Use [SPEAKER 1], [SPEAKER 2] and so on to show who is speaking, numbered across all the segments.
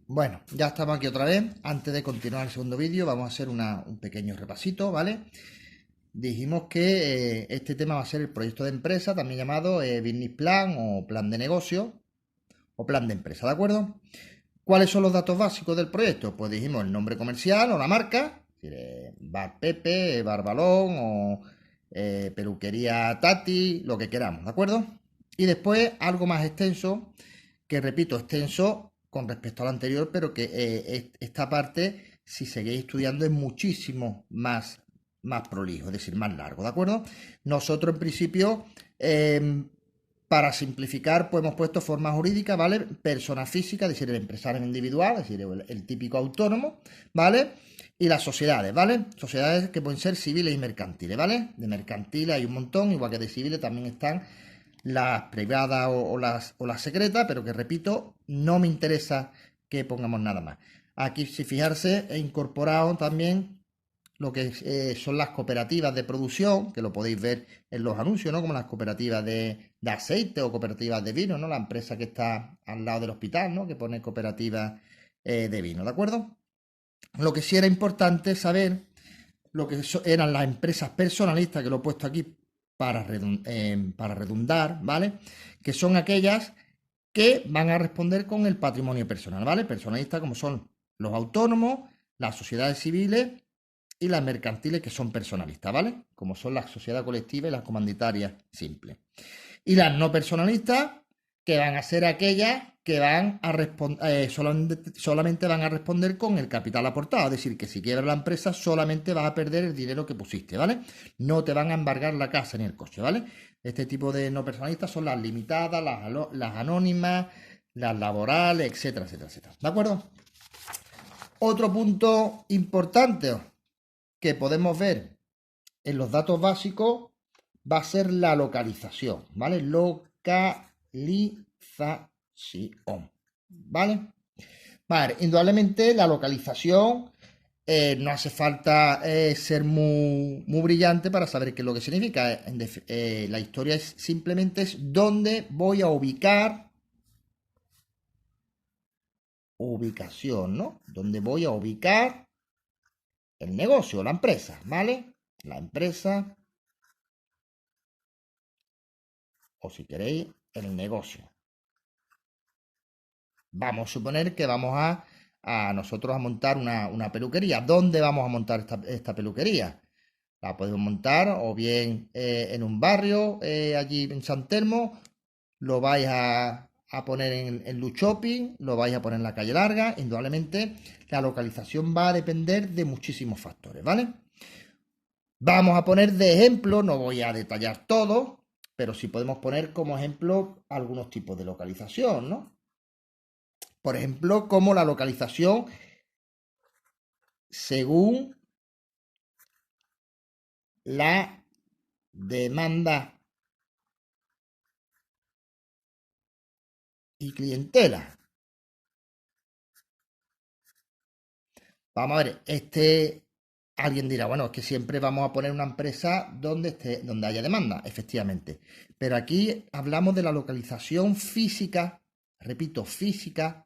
[SPEAKER 1] Bueno, ya estamos aquí otra vez. Antes de continuar el segundo vídeo, vamos a hacer un pequeño repasito, ¿vale? Dijimos que este tema va a ser el proyecto de empresa, también llamado business plan o plan de negocio o plan de empresa, ¿de acuerdo? ¿Cuáles son los datos básicos del proyecto? Pues dijimos el nombre comercial o la marca, es decir, Bar Pepe, Bar Balón o Peluquería Tati, lo que queramos, ¿de acuerdo? Y después algo más extenso, que repito, extenso con respecto al anterior, pero que esta parte, si seguís estudiando, es muchísimo más prolijo, es decir, más largo, ¿de acuerdo? Nosotros en principio, para simplificar, pues hemos puesto forma jurídica, ¿vale? Persona física, es decir, el empresario individual, es decir, el típico autónomo, ¿vale? Y las sociedades, ¿vale? Sociedades que pueden ser civiles y mercantiles, ¿vale? De mercantiles hay un montón, igual que de civiles también están las privadas o las secretas, pero que repito, no me interesa que pongamos nada más. Aquí, si fijarse, he incorporado también lo que son las cooperativas de producción, que lo podéis ver en los anuncios, ¿no? Como las cooperativas de aceite o cooperativas de vino, ¿no? La empresa que está al lado del hospital, ¿no? Que pone cooperativa de vino, ¿de acuerdo? Lo que sí era importante saber lo que eran las empresas personalistas, que lo he puesto aquí para redundar, ¿vale? Que son aquellas que van a responder con el patrimonio personal, ¿vale? Personalistas como son los autónomos, las sociedades civiles y las mercantiles que son personalistas, ¿vale? Como son la sociedad colectiva y las comanditarias simples. Y las no personalistas, que van a ser aquellas que van a responder, solamente van a responder con el capital aportado. Es decir, que si quiebra la empresa, solamente vas a perder el dinero que pusiste, ¿vale? No te van a embargar la casa ni el coche, ¿vale? Este tipo de no personalistas son las limitadas, las anónimas, las laborales, etcétera, etcétera, etcétera. ¿De acuerdo? Otro punto importante que podemos ver en los datos básicos va a ser la localización, ¿vale? Localización, ¿vale? Vale, indudablemente la localización no hace falta ser muy brillante para saber qué es lo que significa. La historia simplemente es dónde voy a ubicación, ¿no? Dónde voy a ubicar el negocio, la empresa, ¿vale? La empresa, o si queréis, el negocio. Vamos a suponer que vamos a nosotros a montar una peluquería. ¿Dónde vamos a montar esta peluquería? La podemos montar o bien en un barrio, allí en San Telmo, lo vais a poner en Lu Shopping, lo vais a poner en la calle Larga. Indudablemente la localización va a depender de muchísimos factores, ¿vale? Vamos a poner de ejemplo, no voy a detallar todo, pero sí podemos poner como ejemplo algunos tipos de localización, ¿no? Por ejemplo, como la localización según la demanda y clientela. Vamos a ver, alguien dirá, bueno, es que siempre vamos a poner una empresa donde haya demanda, efectivamente. Pero aquí hablamos de la localización física, repito, física,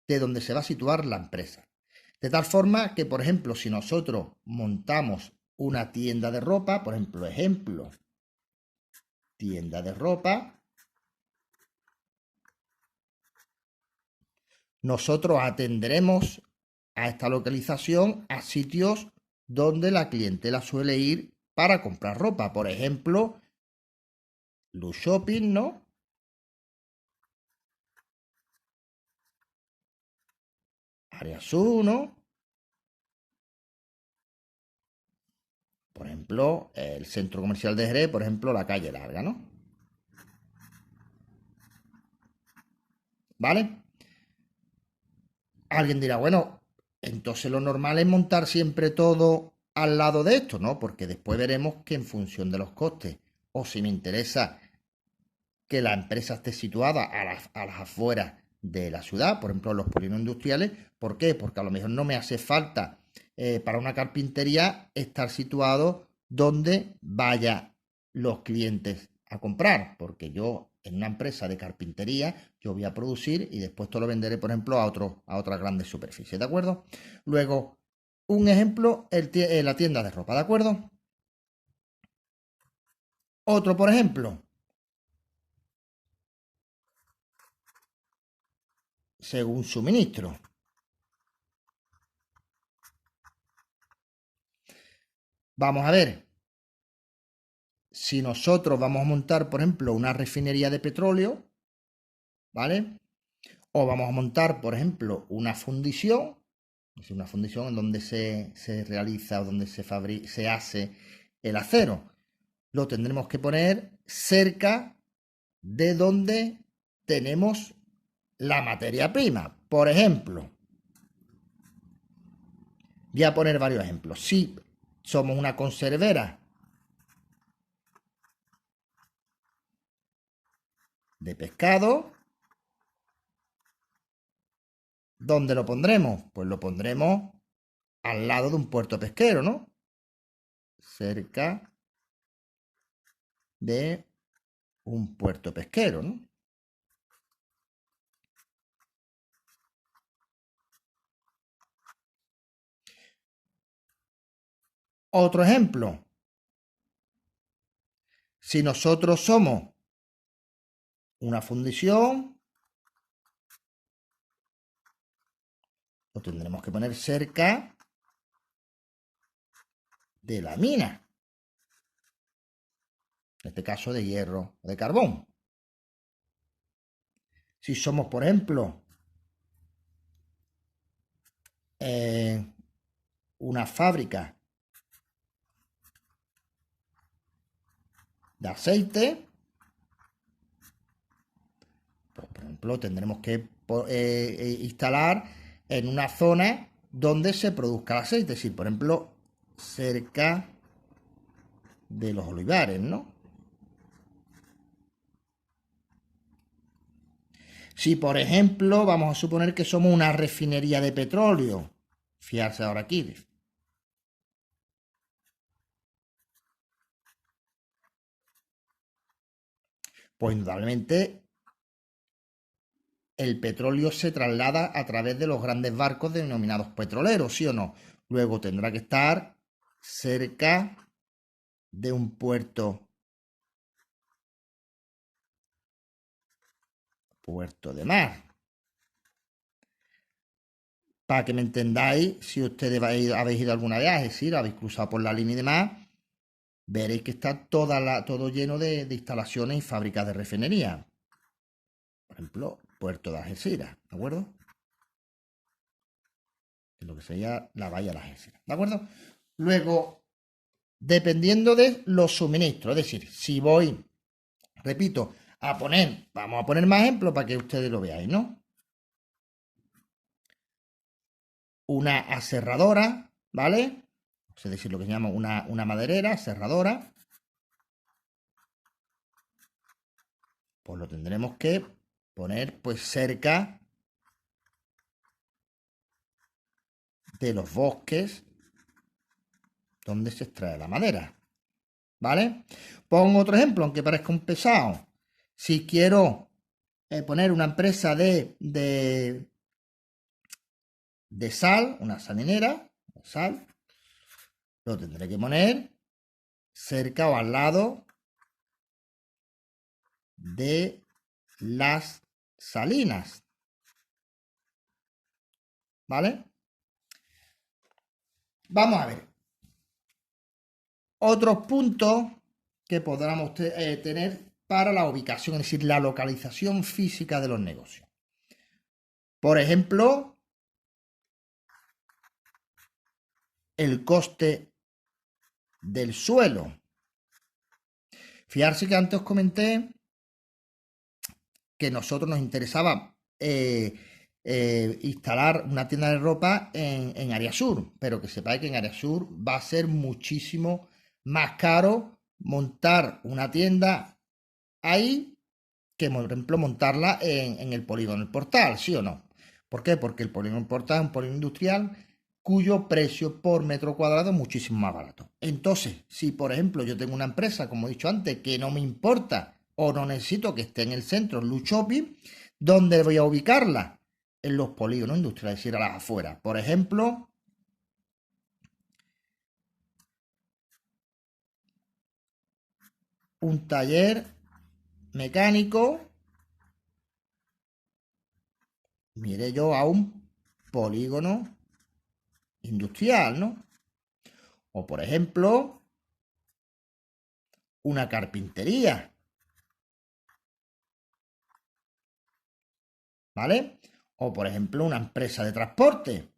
[SPEAKER 1] de donde se va a situar la empresa. De tal forma que, por ejemplo, si nosotros montamos una tienda de ropa, por ejemplo, tienda de ropa, nosotros atenderemos a esta localización a sitios donde la clientela suele ir para comprar ropa. Por ejemplo, Lu Shopping, ¿no? Área Sur, ¿no? Por ejemplo, el centro comercial de Jerez, por ejemplo, la calle Larga, ¿no? ¿Vale? Alguien dirá, bueno, entonces lo normal es montar siempre todo al lado de esto, ¿no? Porque después veremos que en función de los costes, o si me interesa que la empresa esté situada a las afueras de la ciudad, por ejemplo, los polígonos industriales. ¿Por qué? Porque a lo mejor no me hace falta para una carpintería estar situado donde vayan los clientes a comprar, porque yo en una empresa de carpintería, yo voy a producir y después todo lo venderé, por ejemplo, a otras grandes superficies, ¿de acuerdo? Luego, un ejemplo, la tienda de ropa, ¿de acuerdo? Otro, por ejemplo, según suministro. Vamos a ver, si nosotros vamos a montar, por ejemplo, una refinería de petróleo, ¿vale? O vamos a montar, por ejemplo, una fundición, es una fundición en donde se realiza o donde se hace el acero. Lo tendremos que poner cerca de donde tenemos la materia prima. Por ejemplo, voy a poner varios ejemplos. Si somos una conservera de pescado, ¿dónde lo pondremos? Pues lo pondremos al lado de un puerto pesquero, ¿no? Cerca de un puerto pesquero, ¿no? Otro ejemplo. Si nosotros somos una fundición, lo tendremos que poner cerca de la mina. En este caso de hierro o de carbón. Si somos, por ejemplo, una fábrica de aceite, pues, por ejemplo, tendremos que instalar en una zona donde se produzca el aceite, es decir, por ejemplo, cerca de los olivares, ¿no? Si, por ejemplo, vamos a suponer que somos una refinería de petróleo, fiarse ahora aquí, pues indudablemente el petróleo se traslada a través de los grandes barcos denominados petroleros, ¿sí o no? Luego tendrá que estar cerca de un puerto de mar. Para que me entendáis, si ustedes habéis ido alguna vez, es decir, habéis cruzado por la línea y demás, veréis que está todo lleno de instalaciones y fábricas de refinería. Por ejemplo, Puerto de Algeciras, ¿de acuerdo? Que es lo que sería la bahía de Algeciras, ¿de acuerdo? Luego, dependiendo de los suministros, es decir, si voy, repito, vamos a poner más ejemplos para que ustedes lo veáis, ¿no? Una aserradora, ¿vale? Es decir, lo que se llama una maderera, aserradora. Pues lo tendremos que poner pues cerca de los bosques donde se extrae la madera, ¿vale? Pongo otro ejemplo, aunque parezca un pesado. Si quiero poner una empresa de sal, una salinera, sal, lo tendré que poner cerca o al lado de las salinas, ¿vale? Vamos a ver. Otros puntos que podamos tener para la ubicación, es decir, la localización física de los negocios. Por ejemplo, el coste del suelo. Fijarse que antes os comenté que nosotros nos interesaba instalar una tienda de ropa en Área Sur, pero que sepáis que en Área Sur va a ser muchísimo más caro montar una tienda ahí que, por ejemplo, montarla en el polígono El Portal, ¿sí o no? ¿Por qué? Porque el polígono El Portal es un polígono industrial cuyo precio por metro cuadrado es muchísimo más barato. Entonces, si por ejemplo yo tengo una empresa, como he dicho antes, que no me importa o no necesito que esté en el centro, en Luchopi. ¿Dónde voy a ubicarla? En los polígonos industriales, es decir, a las afueras. Por ejemplo, un taller mecánico, mire yo a un polígono industrial, ¿no? O por ejemplo, una carpintería, ¿vale? O por ejemplo, una empresa de transporte.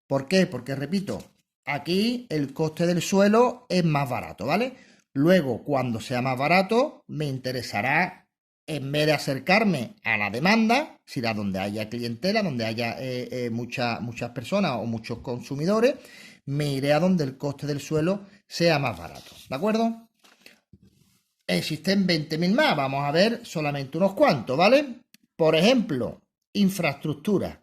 [SPEAKER 1] ¿Por qué? Porque repito, aquí el coste del suelo es más barato, ¿vale? Luego, cuando sea más barato, me interesará, en vez de acercarme a la demanda, si a donde haya clientela, donde haya muchas personas o muchos consumidores, me iré a donde el coste del suelo sea más barato, ¿de acuerdo? Existen 20.000 más, vamos a ver solamente unos cuantos, ¿vale? Por ejemplo, infraestructura.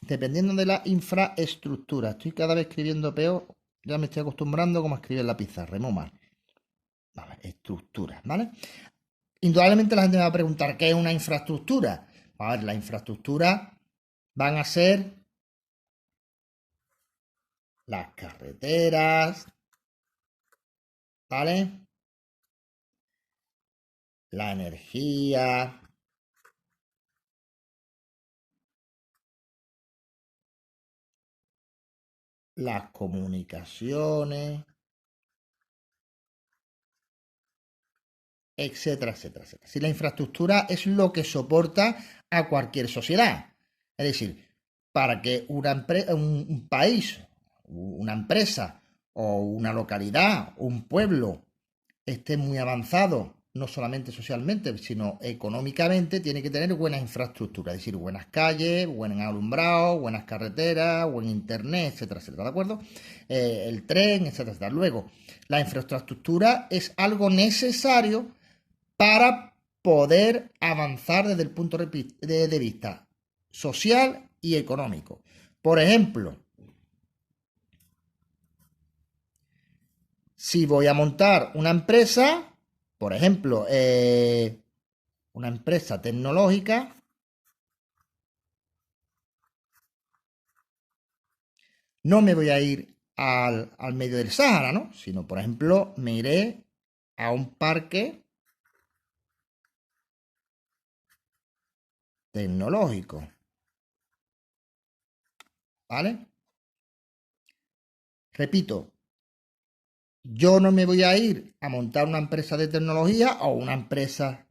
[SPEAKER 1] Dependiendo de la infraestructura. Estoy cada vez escribiendo peor. Ya me estoy acostumbrando como a escribir en la pizarra. Muy mal. Vale, estructura, ¿vale? Indudablemente la gente me va a preguntar, ¿qué es una infraestructura? A ver, la infraestructura van a ser las carreteras, ¿vale? La energía, las comunicaciones, etcétera, etcétera, etcétera. Si la infraestructura es lo que soporta a cualquier sociedad. Es decir, para que un país, una empresa o una localidad, un pueblo esté muy avanzado, no solamente socialmente, sino económicamente, tiene que tener buena infraestructura, es decir, buenas calles, buen alumbrado, buenas carreteras, buen internet, etcétera, etcétera, ¿de acuerdo? El tren, etcétera, etcétera. Luego, la infraestructura es algo necesario para poder avanzar desde el punto de vista social y económico. Por ejemplo, si voy a montar una empresa, por ejemplo, una empresa tecnológica, no me voy a ir al medio del Sáhara, ¿no? Sino, por ejemplo, me iré a un parque tecnológico, ¿vale? Repito, yo no me voy a ir a montar una empresa de tecnología o una empresa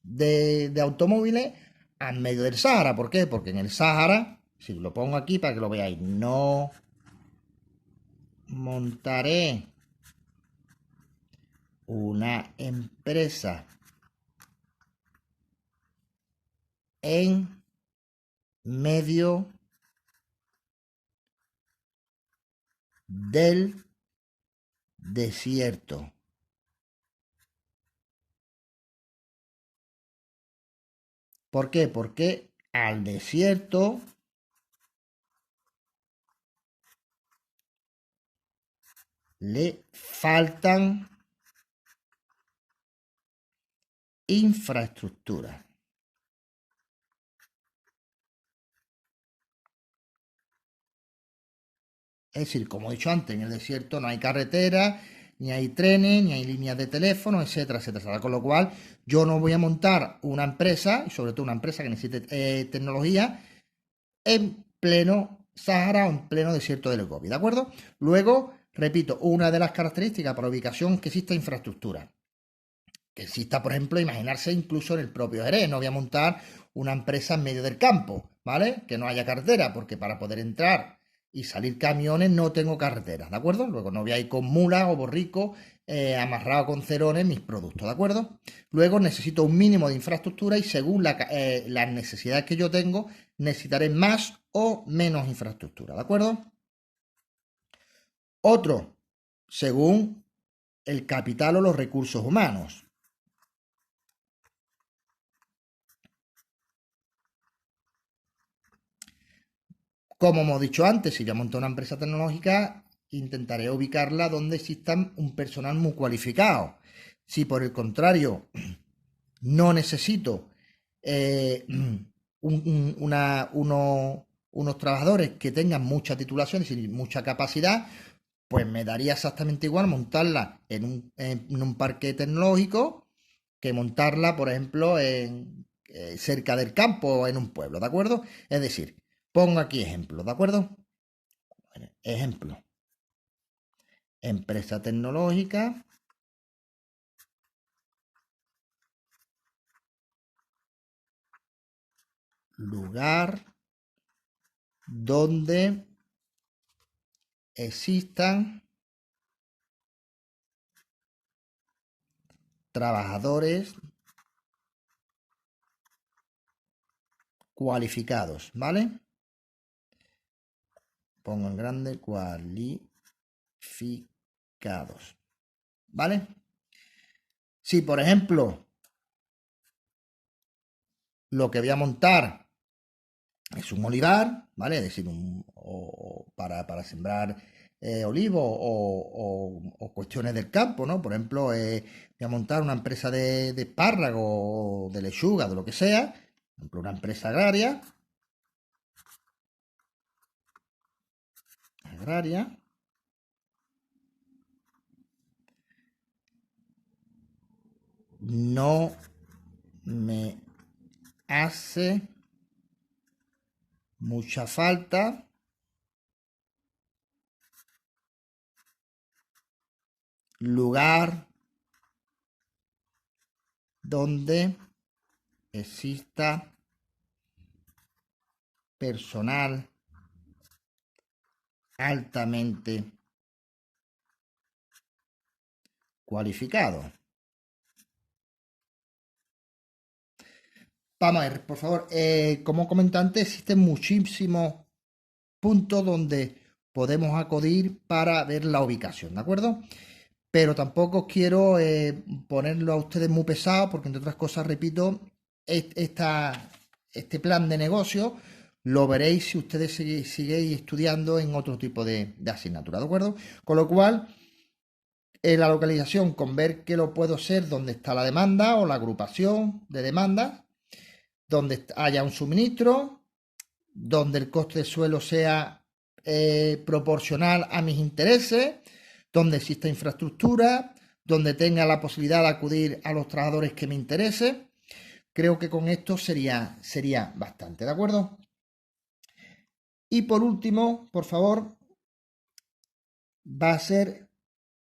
[SPEAKER 1] de automóviles al medio del Sáhara. ¿Por qué? Porque en el Sáhara, si lo pongo aquí para que lo veáis, no montaré una empresa en medio del desierto. ¿Por qué? Porque al desierto le faltan infraestructuras. Es decir, como he dicho antes, en el desierto no hay carretera, ni hay trenes, ni hay líneas de teléfono, etcétera, etcétera, etcétera. Con lo cual, yo no voy a montar una empresa, y sobre todo una empresa que necesite tecnología, en pleno Sahara o en pleno desierto del Gobi, ¿de acuerdo? Luego, repito, una de las características para ubicación es que exista infraestructura. Que exista, por ejemplo, imaginarse incluso en el propio Jerez. No voy a montar una empresa en medio del campo, ¿vale? Que no haya carretera, porque para poder entrar y salir camiones no tengo carretera, ¿de acuerdo? Luego no voy a ir con mulas o borricos amarrado con cerones mis productos, ¿de acuerdo? Luego necesito un mínimo de infraestructura y según las necesidades que yo tengo, necesitaré más o menos infraestructura, ¿de acuerdo? Otro, según el capital o los recursos humanos. Como hemos dicho antes, si voy a montar una empresa tecnológica, intentaré ubicarla donde exista un personal muy cualificado. Si por el contrario no necesito unos trabajadores que tengan mucha titulación, es decir, mucha capacidad, pues me daría exactamente igual montarla en un parque tecnológico que montarla, por ejemplo, cerca del campo o en un pueblo, ¿de acuerdo? Es decir, pongo aquí ejemplos, ¿de acuerdo? Bueno, ejemplo, empresa tecnológica, lugar donde existan trabajadores cualificados, ¿vale? Pongo en grande cualificados, ¿vale? Si, por ejemplo, lo que voy a montar es un olivar, ¿vale? Es decir, para sembrar olivos o cuestiones del campo, ¿no? Por ejemplo, voy a montar una empresa de espárragos o de lechuga, de lo que sea, por ejemplo, una empresa agraria, no me hace mucha falta lugar donde exista personal altamente cualificado. Vamos a ver, por favor, como comentante, existen muchísimos puntos donde podemos acudir para ver la ubicación, ¿de acuerdo? Pero tampoco quiero ponerlo a ustedes muy pesado, porque entre otras cosas, repito, este plan de negocio lo veréis si ustedes seguís estudiando en otro tipo de asignatura, ¿de acuerdo? Con lo cual, la localización, con ver que lo puedo ser donde está la demanda o la agrupación de demandas, donde haya un suministro, donde el coste de suelo sea proporcional a mis intereses, donde exista infraestructura, donde tenga la posibilidad de acudir a los trabajadores que me interese. Creo que con esto sería bastante, ¿de acuerdo? Y por último, por favor, va a ser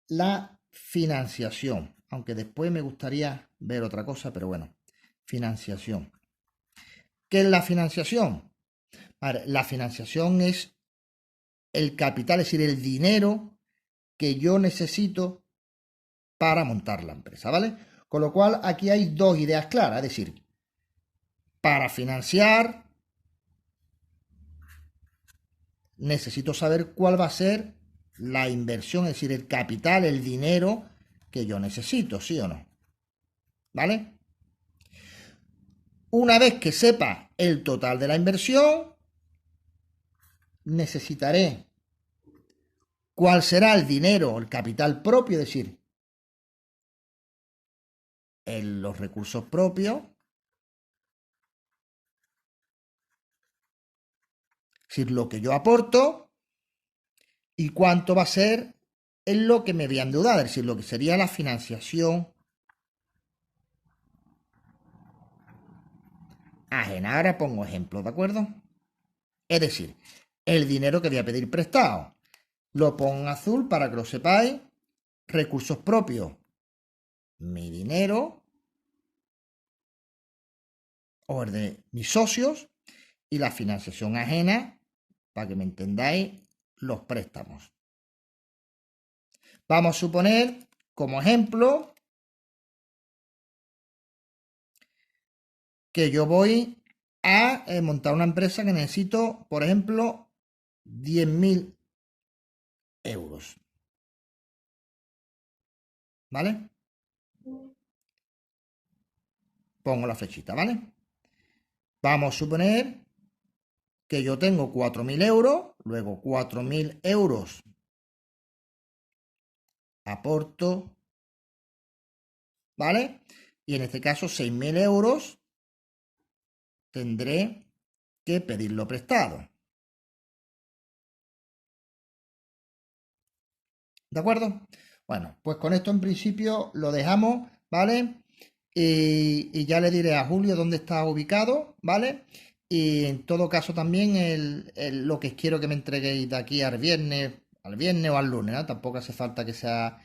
[SPEAKER 1] la financiación, aunque después me gustaría ver otra cosa, pero bueno, financiación. ¿Qué es la financiación? Vale, la financiación es el capital, es decir, el dinero que yo necesito para montar la empresa, ¿vale? Con lo cual aquí hay dos ideas claras, es decir, para financiar necesito saber cuál va a ser la inversión, es decir, el capital, el dinero que yo necesito, ¿sí o no? ¿Vale? Una vez que sepa el total de la inversión, necesitaré cuál será el dinero, el capital propio, es decir, los recursos propios, es decir, lo que yo aporto y cuánto va a ser en lo que me voy a endeudar, es decir, lo que sería la financiación ajena. Ahora pongo ejemplos, ¿de acuerdo? Es decir, el dinero que voy a pedir prestado. Lo pongo en azul para que lo sepáis. Recursos propios. Mi dinero o el de mis socios. Y la financiación ajena, para que me entendáis, los préstamos. Vamos a suponer, como ejemplo, que yo voy a montar una empresa que necesito, por ejemplo, 10.000 euros. ¿Vale? Pongo la flechita, ¿vale? Vamos a suponer que yo tengo 4.000 euros, luego 4.000 euros aporto, ¿vale? Y en este caso 6.000 euros tendré que pedirlo prestado. ¿De acuerdo? Bueno, pues con esto en principio lo dejamos, ¿vale? Y ya le diré a Julio dónde está ubicado, ¿vale? Y en todo caso también lo que quiero que me entreguéis de aquí al viernes o al lunes, ¿no? Tampoco hace falta que sea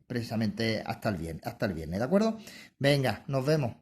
[SPEAKER 1] precisamente hasta el viernes, ¿de acuerdo? Venga, nos vemos.